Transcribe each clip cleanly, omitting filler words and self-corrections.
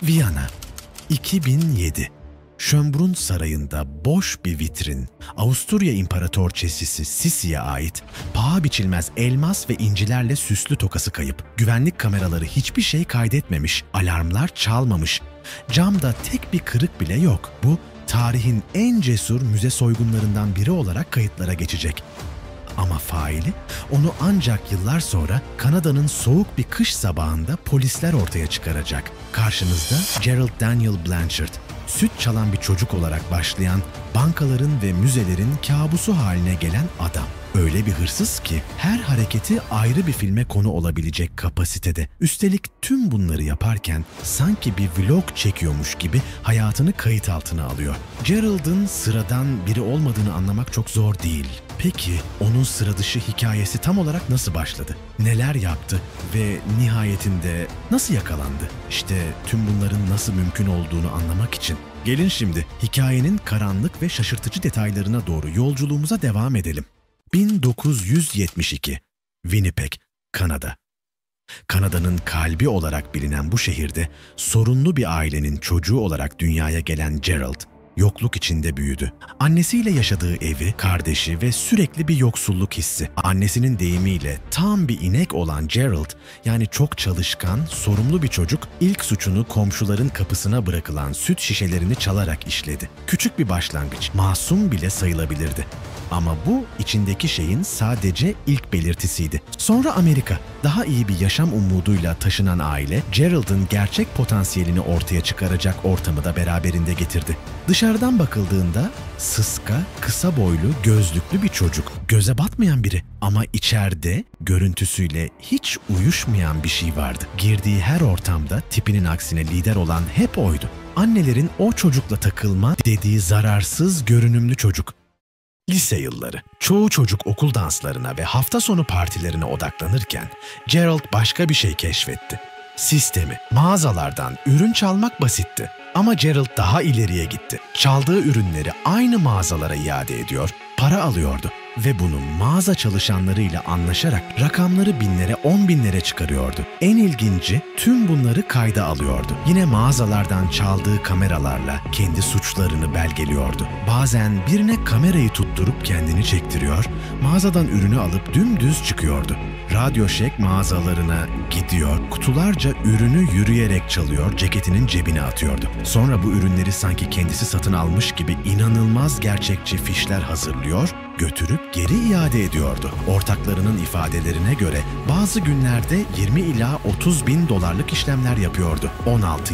Viyana, 2007. Schönbrunn Sarayı'nda boş bir vitrin, Avusturya İmparatorçesi Sisi'ye ait paha biçilmez elmas ve incilerle süslü tokası kayıp. Güvenlik kameraları hiçbir şey kaydetmemiş, alarmlar çalmamış. Camda tek bir kırık bile yok. Bu, tarihin en cesur müze soygunlarından biri olarak kayıtlara geçecek. Ama faili, onu ancak yıllar sonra Kanada'nın soğuk bir kış sabahında polisler ortaya çıkaracak. Karşınızda Gerald Daniel Blanchard, süt çalan bir çocuk olarak başlayan, bankaların ve müzelerin kabusu haline gelen adam. Öyle bir hırsız ki her hareketi ayrı bir filme konu olabilecek kapasitede. Üstelik tüm bunları yaparken sanki bir vlog çekiyormuş gibi hayatını kayıt altına alıyor. Gerald'ın sıradan biri olmadığını anlamak çok zor değil. Peki onun sıra dışı hikayesi tam olarak nasıl başladı? Neler yaptı ve nihayetinde nasıl yakalandı? İşte tüm bunların nasıl mümkün olduğunu anlamak için gelin şimdi hikayenin karanlık ve şaşırtıcı detaylarına doğru yolculuğumuza devam edelim. 1972, Winnipeg, Kanada. Kanada'nın kalbi olarak bilinen bu şehirde sorunlu bir ailenin çocuğu olarak dünyaya gelen Gerald, yokluk içinde büyüdü. Annesiyle yaşadığı evi, kardeşi ve sürekli bir yoksulluk hissi. Annesinin deyimiyle tam bir inek olan Gerald, yani çok çalışkan, sorumlu bir çocuk, ilk suçunu komşuların kapısına bırakılan süt şişelerini çalarak işledi. Küçük bir başlangıç, masum bile sayılabilirdi. Ama bu içindeki şeyin sadece ilk belirtisiydi. Sonra Amerika, daha iyi bir yaşam umuduyla taşınan aile, Gerald'ın gerçek potansiyelini ortaya çıkaracak ortamı da beraberinde getirdi. Dışarıdan bakıldığında sıska, kısa boylu, gözlüklü bir çocuk, göze batmayan biri. Ama içeride görüntüsüyle hiç uyuşmayan bir şey vardı. Girdiği her ortamda tipinin aksine lider olan hep oydu. Annelerin o çocukla takılma dediği zararsız, görünümlü çocuk. Lise yılları. Çoğu çocuk okul danslarına ve hafta sonu partilerine odaklanırken Gerald başka bir şey keşfetti. Sistemi. Mağazalardan ürün çalmak basitti. Ama Gerald daha ileriye gitti. Çaldığı ürünleri aynı mağazalara iade ediyor, para alıyordu ve bunu mağaza çalışanlarıyla anlaşarak rakamları binlere, 10 binlere çıkarıyordu. En ilginci, tüm bunları kayda alıyordu. Yine mağazalardan çaldığı kameralarla kendi suçlarını belgeliyordu. Bazen birine kamerayı tutturup kendini çektiriyor, mağazadan ürünü alıp dümdüz çıkıyordu. Radyo Shack mağazalarına gidiyor, kutularca ürünü yürüyerek çalıyor, ceketinin cebine atıyordu. Sonra bu ürünleri sanki kendisi satın almış gibi inanılmaz gerçekçi fişler hazırlıyor, götürüp geri iade ediyordu. Ortaklarının ifadelerine göre bazı günlerde 20 ila 30 bin dolarlık işlemler yapıyordu. 16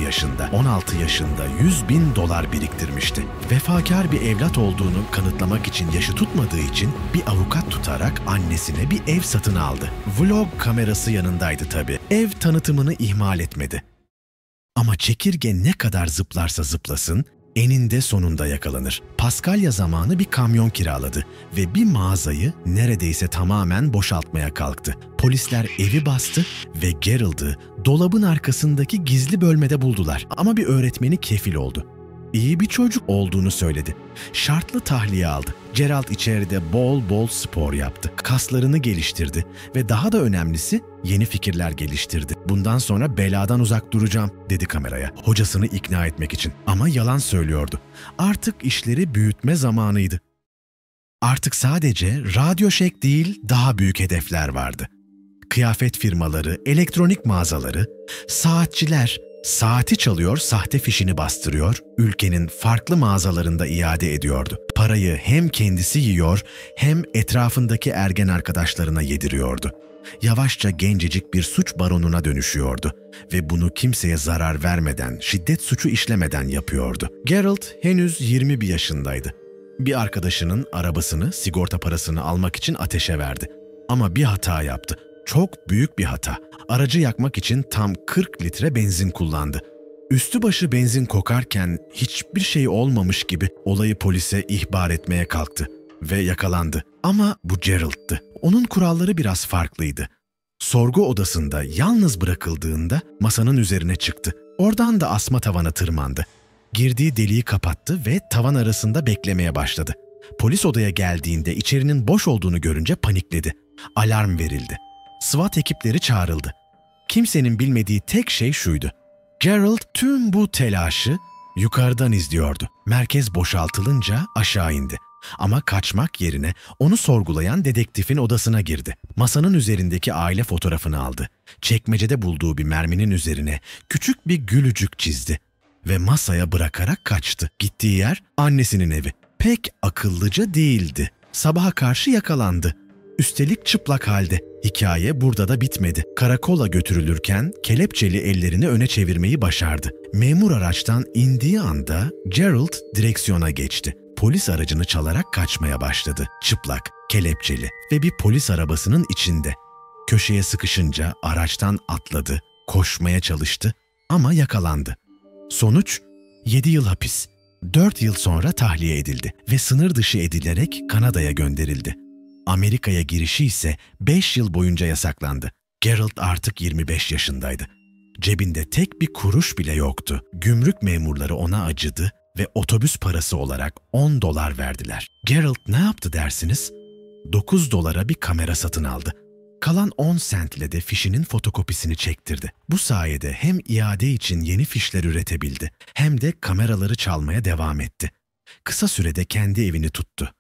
yaşında 100 bin dolar biriktirmişti. Vefakar bir evlat olduğunu kanıtlamak için yaşı tutmadığı için bir avukat tutarak annesine bir ev satın aldı. Vlog kamerası yanındaydı tabii. Ev tanıtımını ihmal etmedi. Ama çekirge ne kadar zıplarsa zıplasın, eninde sonunda yakalanır. Paskalya zamanı bir kamyon kiraladı ve bir mağazayı neredeyse tamamen boşaltmaya kalktı. Polisler evi bastı ve Gerald'ı dolabın arkasındaki gizli bölmede buldular. Ama bir öğretmeni kefil oldu. İyi bir çocuk olduğunu söyledi. Şartlı tahliye aldı. Gerald içeride bol bol spor yaptı. Kaslarını geliştirdi ve daha da önemlisi yeni fikirler geliştirdi. Bundan sonra beladan uzak duracağım dedi kameraya. Hocasını ikna etmek için. Ama yalan söylüyordu. Artık işleri büyütme zamanıydı. Artık sadece Radyo Shack değil, daha büyük hedefler vardı. Kıyafet firmaları, elektronik mağazaları, saatçiler, saati çalıyor, sahte fişini bastırıyor, ülkenin farklı mağazalarında iade ediyordu. Parayı hem kendisi yiyor hem etrafındaki ergen arkadaşlarına yediriyordu. Yavaşça gencecik bir suç baronuna dönüşüyordu ve bunu kimseye zarar vermeden, şiddet suçu işlemeden yapıyordu. Gerald henüz 21 yaşındaydı. Bir arkadaşının arabasını, sigorta parasını almak için ateşe verdi. Ama bir hata yaptı. Çok büyük bir hata. Aracı yakmak için tam 40 litre benzin kullandı. Üstü başı benzin kokarken hiçbir şey olmamış gibi olayı polise ihbar etmeye kalktı ve yakalandı. Ama bu Gerald'tı. Onun kuralları biraz farklıydı. Sorgu odasında yalnız bırakıldığında masanın üzerine çıktı. Oradan da asma tavana tırmandı. Girdiği deliği kapattı ve tavan arasında beklemeye başladı. Polis odaya geldiğinde içerinin boş olduğunu görünce panikledi. Alarm verildi. SWAT ekipleri çağrıldı. Kimsenin bilmediği tek şey şuydu: Gerald tüm bu telaşı yukarıdan izliyordu. Merkez boşaltılınca aşağı indi. Ama kaçmak yerine onu sorgulayan dedektifin odasına girdi. Masanın üzerindeki aile fotoğrafını aldı. Çekmecede bulduğu bir merminin üzerine küçük bir gülücük çizdi ve masaya bırakarak kaçtı. Gittiği yer annesinin evi. Pek akıllıca değildi. Sabaha karşı yakalandı. Üstelik çıplak halde. Hikaye burada da bitmedi. Karakola götürülürken kelepçeli ellerini öne çevirmeyi başardı. Memur araçtan indiği anda Gerald direksiyona geçti. Polis aracını çalarak kaçmaya başladı. Çıplak, kelepçeli ve bir polis arabasının içinde. Köşeye sıkışınca araçtan atladı, koşmaya çalıştı ama yakalandı. Sonuç 7 yıl hapis. 4 yıl sonra tahliye edildi ve sınır dışı edilerek Kanada'ya gönderildi. Amerika'ya girişi ise 5 yıl boyunca yasaklandı. Gerald artık 25 yaşındaydı. Cebinde tek bir kuruş bile yoktu. Gümrük memurları ona acıdı ve otobüs parası olarak $10 verdiler. Gerald ne yaptı dersiniz? $9 bir kamera satın aldı. Kalan 10 sentle de fişinin fotokopisini çektirdi. Bu sayede hem iade için yeni fişler üretebildi hem de kameraları çalmaya devam etti. Kısa sürede kendi evini tuttu.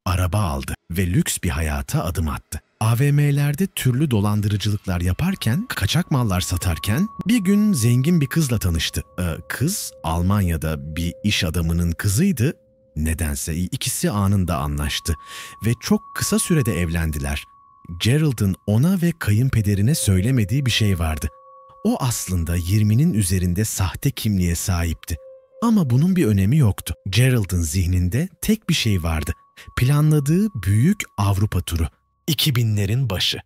Araba aldı ve lüks bir hayata adım attı. AVM'lerde türlü dolandırıcılıklar yaparken, kaçak mallar satarken bir gün zengin bir kızla tanıştı. Kız Almanya'da bir iş adamının kızıydı. Nedense ikisi anında anlaştı ve çok kısa sürede evlendiler. Gerald'ın ona ve kayınpederine söylemediği bir şey vardı. O aslında 20'nin üzerinde sahte kimliğe sahipti. Ama bunun bir önemi yoktu. Gerald'ın zihninde tek bir şey vardı. Planladığı büyük Avrupa turu. 2000'lerin başı.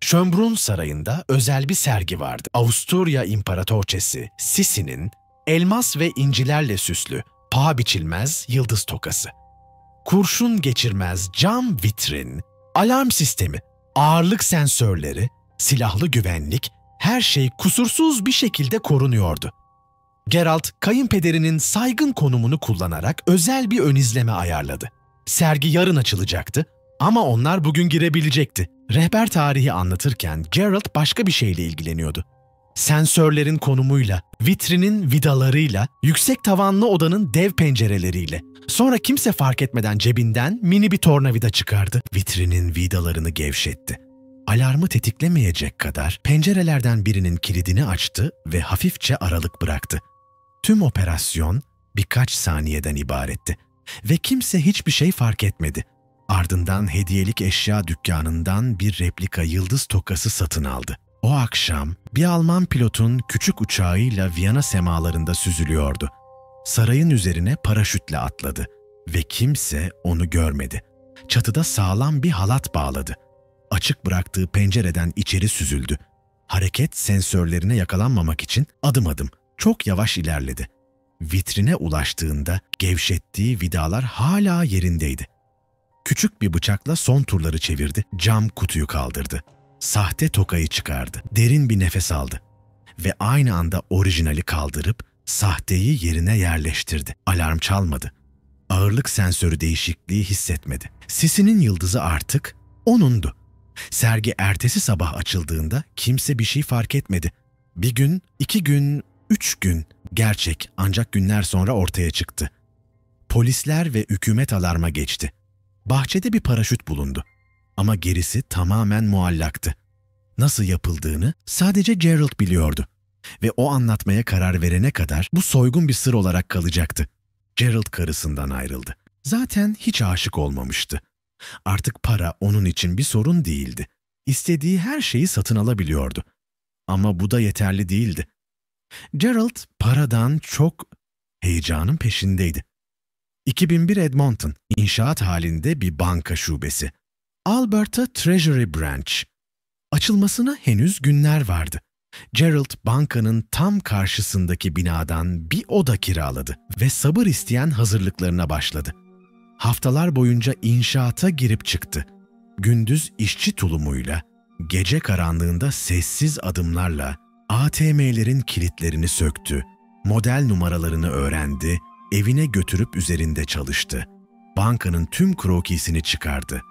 Schönbrunn Sarayı'nda özel bir sergi vardı. Avusturya İmparatorçesi Sisi'nin elmas ve incilerle süslü, paha biçilmez yıldız tokası. Kurşun geçirmez cam vitrin, alarm sistemi, ağırlık sensörleri, silahlı güvenlik, her şey kusursuz bir şekilde korunuyordu. Gerald, kayınpederinin saygın konumunu kullanarak özel bir ön izleme ayarladı. Sergi yarın açılacaktı ama onlar bugün girebilecekti. Rehber tarihi anlatırken Gerald başka bir şeyle ilgileniyordu. Sensörlerin konumuyla, vitrinin vidalarıyla, yüksek tavanlı odanın dev pencereleriyle. Sonra kimse fark etmeden cebinden mini bir tornavida çıkardı. Vitrinin vidalarını gevşetti. Alarmı tetiklemeyecek kadar pencerelerden birinin kilidini açtı ve hafifçe aralık bıraktı. Tüm operasyon birkaç saniyeden ibaretti ve kimse hiçbir şey fark etmedi. Ardından hediyelik eşya dükkanından bir replika yıldız tokası satın aldı. O akşam bir Alman pilotun küçük uçağıyla Viyana semalarında süzülüyordu. Sarayın üzerine paraşütle atladı ve kimse onu görmedi. Çatıda sağlam bir halat bağladı. Açık bıraktığı pencereden içeri süzüldü. Hareket sensörlerine yakalanmamak için adım adım çok yavaş ilerledi. Vitrine ulaştığında gevşettiği vidalar hala yerindeydi. Küçük bir bıçakla son turları çevirdi, cam kutuyu kaldırdı. Sahte tokayı çıkardı, derin bir nefes aldı ve aynı anda orijinali kaldırıp sahteyi yerine yerleştirdi. Alarm çalmadı. Ağırlık sensörü değişikliği hissetmedi. Sisinin yıldızı artık onundu. Sergi ertesi sabah açıldığında kimse bir şey fark etmedi. Bir gün, 2 gün, 3 gün gerçek ancak günler sonra ortaya çıktı. Polisler ve hükümet alarma geçti. Bahçede bir paraşüt bulundu. Ama gerisi tamamen muallaktı. Nasıl yapıldığını sadece Gerald biliyordu. Ve o anlatmaya karar verene kadar bu soygun bir sır olarak kalacaktı. Gerald karısından ayrıldı. Zaten hiç aşık olmamıştı. Artık para onun için bir sorun değildi. İstediği her şeyi satın alabiliyordu. Ama bu da yeterli değildi. Gerald paradan çok heyecanın peşindeydi. 2001 Edmonton, inşaat halinde bir banka şubesi. Alberta Treasury Branch. Açılmasına henüz günler vardı. Gerald bankanın tam karşısındaki binadan bir oda kiraladı ve sabır isteyen hazırlıklarına başladı. Haftalar boyunca inşaata girip çıktı. Gündüz işçi tulumuyla, gece karanlığında sessiz adımlarla ATM'lerin kilitlerini söktü, model numaralarını öğrendi, evine götürüp üzerinde çalıştı. Bankanın tüm krokisini çıkardı.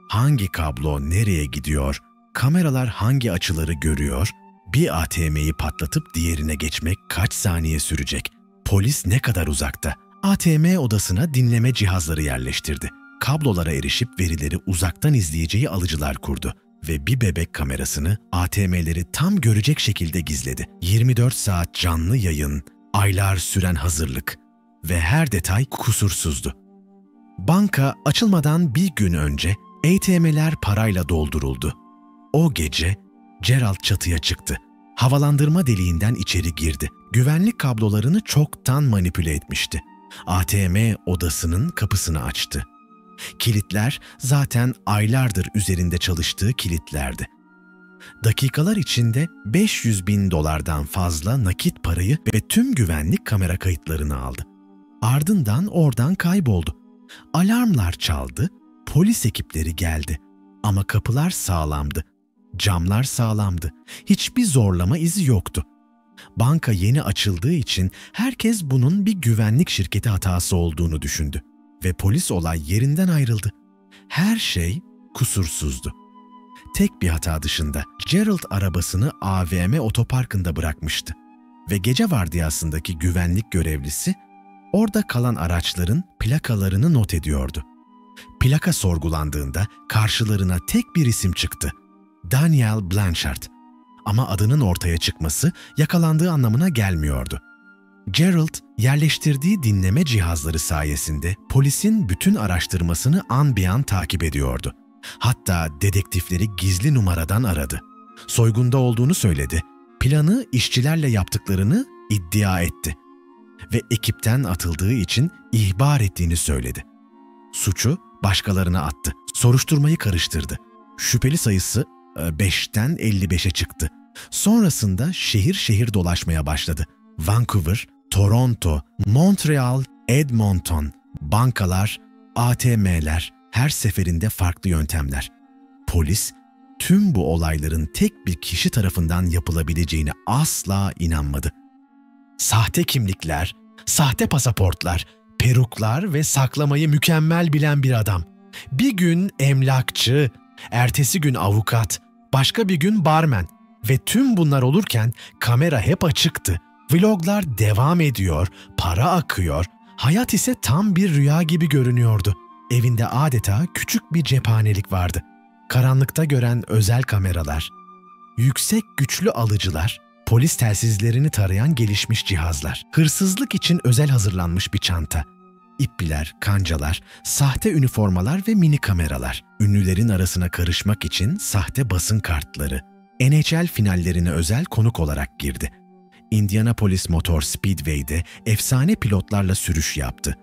Hangi kablo nereye gidiyor, kameralar hangi açıları görüyor, Bir ATM'yi patlatıp diğerine geçmek kaç saniye sürecek? Polis ne kadar uzakta? ATM odasına dinleme cihazları yerleştirdi. Kablolara erişip verileri uzaktan izleyeceği alıcılar kurdu ve bir bebek kamerasını ATM'leri tam görecek şekilde gizledi. 24 saat canlı yayın, aylar süren hazırlık ve her detay kusursuzdu. Banka açılmadan bir gün önce ATM'ler parayla dolduruldu. O gece Gerald çatıya çıktı. Havalandırma deliğinden içeri girdi. Güvenlik kablolarını çoktan manipüle etmişti. ATM odasının kapısını açtı. Kilitler zaten aylardır üzerinde çalıştığı kilitlerdi. Dakikalar içinde $500.000'dan fazla nakit parayı ve tüm güvenlik kamera kayıtlarını aldı. Ardından oradan kayboldu. Alarmlar çaldı, polis ekipleri geldi. Ama kapılar sağlamdı, camlar sağlamdı, hiçbir zorlama izi yoktu. Banka yeni açıldığı için herkes bunun bir güvenlik şirketi hatası olduğunu düşündü ve polis olay yerinden ayrıldı. Her şey kusursuzdu. Tek bir hata dışında Gerald arabasını AVM otoparkında bırakmıştı ve gece vardiyasındaki güvenlik görevlisi orada kalan araçların plakalarını not ediyordu. Plaka sorgulandığında karşılarına tek bir isim çıktı: Daniel Blanchard. Ama adının ortaya çıkması yakalandığı anlamına gelmiyordu. Gerald, yerleştirdiği dinleme cihazları sayesinde polisin bütün araştırmasını an bir an takip ediyordu. Hatta dedektifleri gizli numaradan aradı. Soygunda olduğunu söyledi. Planı işçilerle yaptıklarını iddia etti. Ve ekipten atıldığı için ihbar ettiğini söyledi. Suçu başkalarına attı. Soruşturmayı karıştırdı. Şüpheli sayısı 5'ten 55'e çıktı. Sonrasında şehir şehir dolaşmaya başladı. Vancouver, Toronto, Montreal, Edmonton, bankalar, ATM'ler, her seferinde farklı yöntemler. Polis, tüm bu olayların tek bir kişi tarafından yapılabileceğine asla inanmadı. Sahte kimlikler, sahte pasaportlar, peruklar ve saklamayı mükemmel bilen bir adam. Bir gün emlakçı, ertesi gün avukat, başka bir gün barmen ve tüm bunlar olurken kamera hep açıktı. Vloglar devam ediyor, para akıyor, hayat ise tam bir rüya gibi görünüyordu. Evinde adeta küçük bir cephanelik vardı. Karanlıkta gören özel kameralar, yüksek güçlü alıcılar, polis telsizlerini tarayan gelişmiş cihazlar, hırsızlık için özel hazırlanmış bir çanta, ipler, kancalar, sahte üniformalar ve mini kameralar, ünlülerin arasına karışmak için sahte basın kartları, NHL finallerine özel konuk olarak girdi. Indianapolis Motor Speedway'de efsane pilotlarla sürüş yaptı.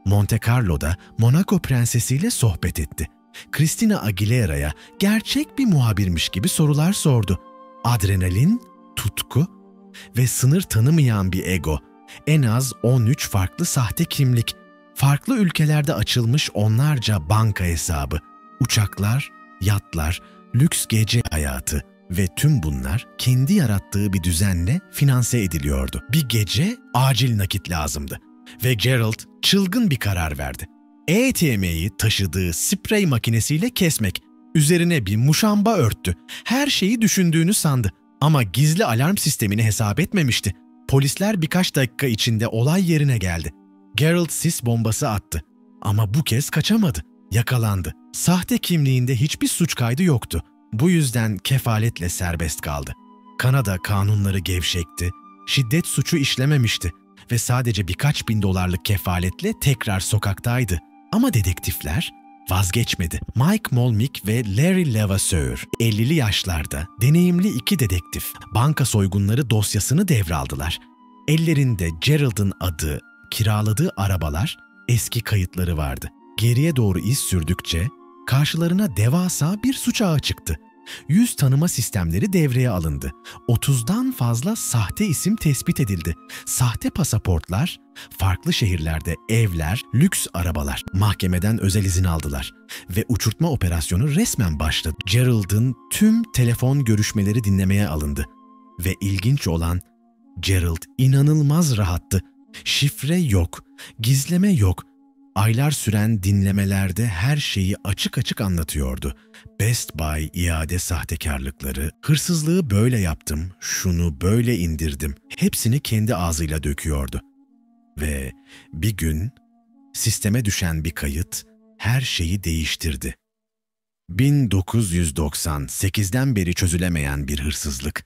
Monte Carlo'da Monaco prensesiyle sohbet etti. Christina Aguilera'ya gerçek bir muhabirmiş gibi sorular sordu. Adrenalin, tutku ve sınır tanımayan bir ego. En az 13 farklı sahte kimlik, farklı ülkelerde açılmış onlarca banka hesabı, uçaklar, yatlar, lüks gece hayatı ve tüm bunlar kendi yarattığı bir düzenle finanse ediliyordu. Bir gece acil nakit lazımdı ve Gerald çılgın bir karar verdi. ATM'yi taşıdığı sprey makinesiyle kesmek, üzerine bir muşamba örttü. Her şeyi düşündüğünü sandı ama gizli alarm sistemini hesap etmemişti. Polisler birkaç dakika içinde olay yerine geldi. Gerald sis bombası attı ama bu kez kaçamadı. Yakalandı. Sahte kimliğinde hiçbir suç kaydı yoktu. Bu yüzden kefaletle serbest kaldı. Kanada kanunları gevşekti, şiddet suçu işlememişti ve sadece birkaç bin dolarlık kefaletle tekrar sokaktaydı. Ama dedektifler vazgeçmedi. Mike Molmick ve Larry Levasseur, 50'li yaşlarda deneyimli iki dedektif, banka soygunları dosyasını devraldılar. Ellerinde Gerald'ın adı, kiraladığı arabalar, eski kayıtları vardı. Geriye doğru iz sürdükçe karşılarına devasa bir suç ağı çıktı. Yüz tanıma sistemleri devreye alındı. 30'dan fazla sahte isim tespit edildi. Sahte pasaportlar, farklı şehirlerde evler, lüks arabalar. Mahkemeden özel izin aldılar ve uçurtma operasyonu resmen başladı. Gerald'ın tüm telefon görüşmeleri dinlemeye alındı. Ve ilginç olan, Gerald inanılmaz rahattı. Şifre yok, gizleme yok. Aylar süren dinlemelerde her şeyi açık açık anlatıyordu. Best Buy iade sahtekarlıkları, hırsızlığı böyle yaptım, şunu böyle indirdim, hepsini kendi ağzıyla döküyordu. Ve bir gün sisteme düşen bir kayıt her şeyi değiştirdi. 1998'den beri çözülemeyen bir hırsızlık.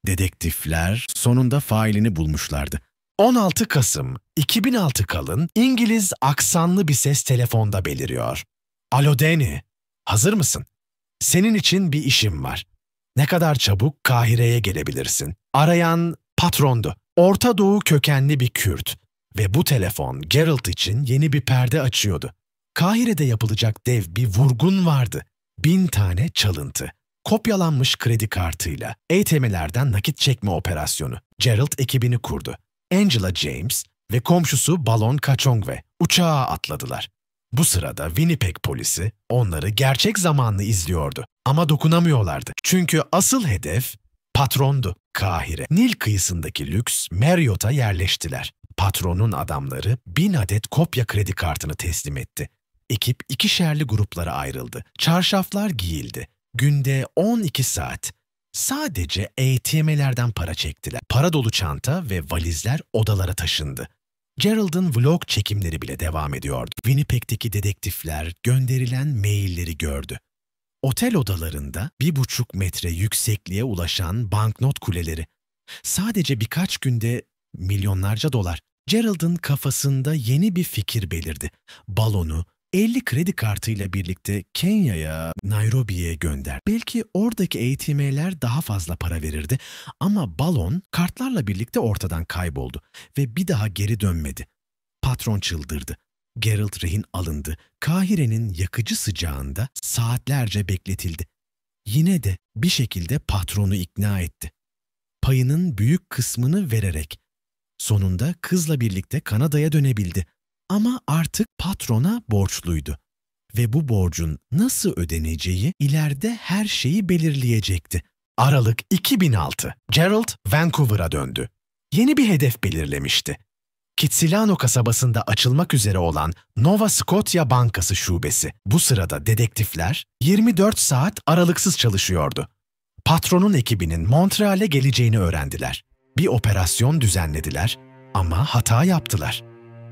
Dedektifler sonunda failini bulmuşlardı. 16 Kasım 2006 kalın İngiliz aksanlı bir ses telefonda beliriyor. "Alo Danny, hazır mısın? Senin için bir işim var. Ne kadar çabuk Kahire'ye gelebilirsin?" Arayan patrondu. Orta Doğu kökenli bir Kürt. Ve bu telefon Geralt için yeni bir perde açıyordu. Kahire'de yapılacak dev bir vurgun vardı. 1000 tane çalıntı. Kopyalanmış kredi kartıyla ATM'lerden nakit çekme operasyonu. Geralt ekibini kurdu. Angela James ve komşusu Balon Kachongwe uçağa atladılar. Bu sırada Winnipeg polisi onları gerçek zamanlı izliyordu. Ama dokunamıyorlardı. Çünkü asıl hedef patrondu. Kahire, Nil kıyısındaki lüks Marriott'a yerleştiler. Patronun adamları 1000 adet kopya kredi kartını teslim etti. Ekip ikişerli gruplara ayrıldı. Çarşaflar giyildi. Günde 12 saat sadece ATM'lerden para çektiler. Para dolu çanta ve valizler odalara taşındı. Gerald'ın vlog çekimleri bile devam ediyordu. Winnipeg'teki dedektifler gönderilen mailleri gördü. Otel odalarında 1,5 metre yüksekliğe ulaşan banknot kuleleri. Sadece birkaç günde milyonlarca dolar. Gerald'ın kafasında yeni bir fikir belirdi. Balonu 50 kredi kartıyla birlikte Kenya'ya, Nairobi'ye gönder. Belki oradaki ATM'ler daha fazla para verirdi ama balon kartlarla birlikte ortadan kayboldu ve bir daha geri dönmedi. Patron çıldırdı. Geralt rehin alındı. Kahire'nin yakıcı sıcağında saatlerce bekletildi. Yine de bir şekilde patronu ikna etti. Payının büyük kısmını vererek. Sonunda kızla birlikte Kanada'ya dönebildi. Ama artık patrona borçluydu. Ve bu borcun nasıl ödeneceği ileride her şeyi belirleyecekti. Aralık 2006. Geralt Vancouver'a döndü. Yeni bir hedef belirlemişti. Kitsilano kasabasında açılmak üzere olan Nova Scotia Bankası şubesi. Bu sırada dedektifler 24 saat aralıksız çalışıyordu. Patronun ekibinin Montreal'e geleceğini öğrendiler. Bir operasyon düzenlediler ama hata yaptılar.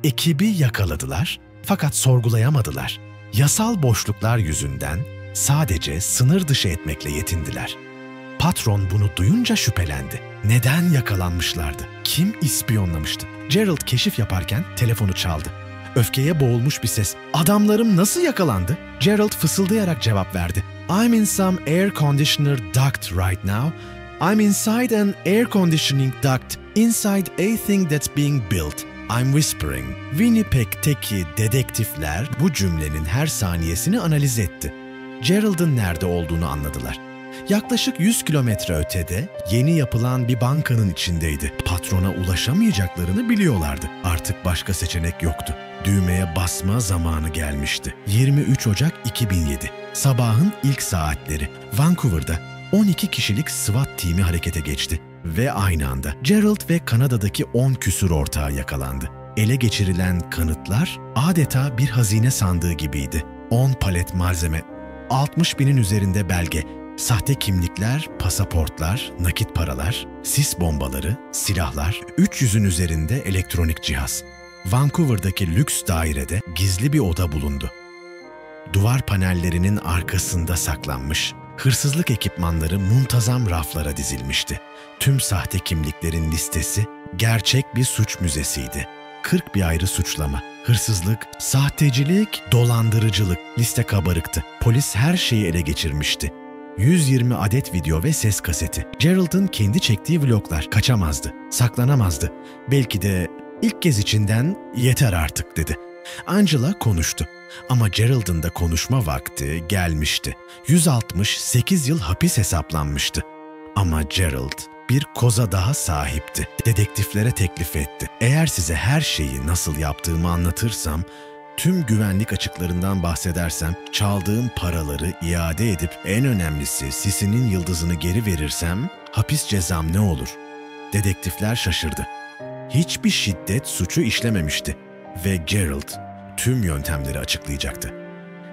Ekibi yakaladılar fakat sorgulayamadılar. Yasal boşluklar yüzünden sadece sınır dışı etmekle yetindiler. Patron bunu duyunca şüphelendi. Neden yakalanmışlardı? Kim ispiyonlamıştı? Geralt keşif yaparken telefonu çaldı. Öfkeye boğulmuş bir ses. "Adamlarım nasıl yakalandı?" Geralt fısıldayarak cevap verdi. "I'm in some air conditioner duct right now. I'm inside an air conditioning duct inside a thing that's being built. I'm whispering." Winnipeg'teki dedektifler bu cümlenin her saniyesini analiz etti. Gerald'ın nerede olduğunu anladılar. Yaklaşık 100 kilometre ötede yeni yapılan bir bankanın içindeydi. Patrona ulaşamayacaklarını biliyorlardı. Artık başka seçenek yoktu. Düğmeye basma zamanı gelmişti. 23 Ocak 2007. Sabahın ilk saatleri. Vancouver'da 12 kişilik SWAT timi harekete geçti. Ve aynı anda Geralt ve Kanada'daki 10 küsur ortağı yakalandı. Ele geçirilen kanıtlar adeta bir hazine sandığı gibiydi. 10 palet malzeme, 60 binin üzerinde belge, sahte kimlikler, pasaportlar, nakit paralar, sis bombaları, silahlar, 300'ün üzerinde elektronik cihaz. Vancouver'daki lüks dairede gizli bir oda bulundu. Duvar panellerinin arkasında saklanmış, hırsızlık ekipmanları muntazam raflara dizilmişti. Tüm sahte kimliklerin listesi gerçek bir suç müzesiydi. 40 bir ayrı suçlama, hırsızlık, sahtecilik, dolandırıcılık, liste kabarıktı. Polis her şeyi ele geçirmişti. 120 adet video ve ses kaseti. Gerald'ın kendi çektiği vloglar. Kaçamazdı, saklanamazdı. Belki de ilk kez içinden "yeter artık" dedi. Angela konuştu. Ama Gerald'ın da konuşma vakti gelmişti. 168 yıl hapis hesaplanmıştı. Ama Gerald bir koza daha sahipti. Dedektiflere teklif etti. "Eğer size her şeyi nasıl yaptığımı anlatırsam, tüm güvenlik açıklarından bahsedersem, çaldığım paraları iade edip en önemlisi Sisi'nin yıldızını geri verirsem hapis cezam ne olur?" Dedektifler şaşırdı. Hiçbir şiddet suçu işlememişti ve Gerald tüm yöntemleri açıklayacaktı.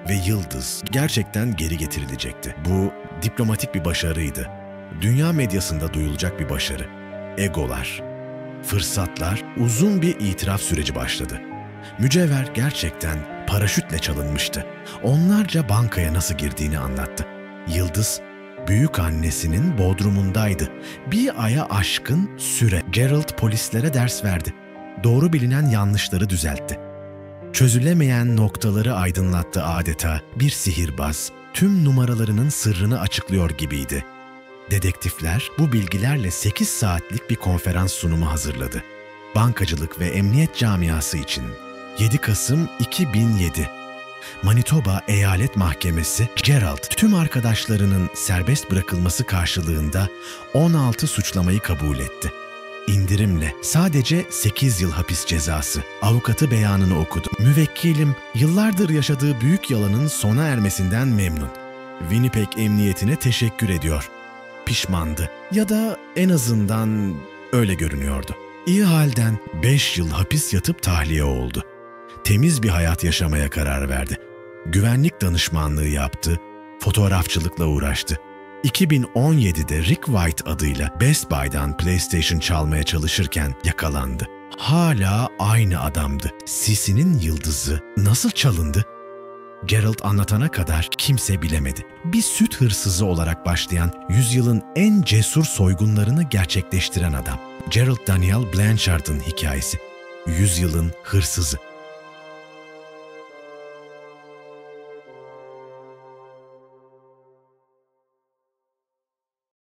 Ve yıldız gerçekten geri getirilecekti. Bu diplomatik bir başarıydı. Dünya medyasında duyulacak bir başarı. Egolar, fırsatlar, uzun bir itiraf süreci başladı. Mücevher gerçekten paraşütle çalınmıştı. Onlarca bankaya nasıl girdiğini anlattı. Yıldız, büyük annesinin bodrumundaydı. Bir aya aşkın süre Gerald polislere ders verdi. Doğru bilinen yanlışları düzeltti. Çözülemeyen noktaları aydınlattı adeta. Bir sihirbaz, tüm numaralarının sırrını açıklıyor gibiydi. Dedektifler bu bilgilerle 8 saatlik bir konferans sunumu hazırladı. Bankacılık ve emniyet camiası için 7 Kasım 2007. Manitoba Eyalet Mahkemesi, Gerald tüm arkadaşlarının serbest bırakılması karşılığında 16 suçlamayı kabul etti. İndirimle sadece 8 yıl hapis cezası. Avukatı beyanını okudu. Müvekkilim yıllardır yaşadığı büyük yalanın sona ermesinden memnun. Winnipeg Emniyetine teşekkür ediyor. Pişmandı ya da en azından öyle görünüyordu. İyi halden 5 yıl hapis yatıp tahliye oldu. Temiz bir hayat yaşamaya karar verdi. Güvenlik danışmanlığı yaptı, fotoğrafçılıkla uğraştı. 2017'de Rick White adıyla Best Buy'dan PlayStation çalmaya çalışırken yakalandı. Hala aynı adamdı. Sisi'nin yıldızı nasıl çalındı? Gerald anlatana kadar kimse bilemedi. Bir süt hırsızı olarak başlayan yüzyılın en cesur soygunlarını gerçekleştiren adam. Gerald Daniel Blanchard'ın hikayesi. Yüzyılın hırsızı.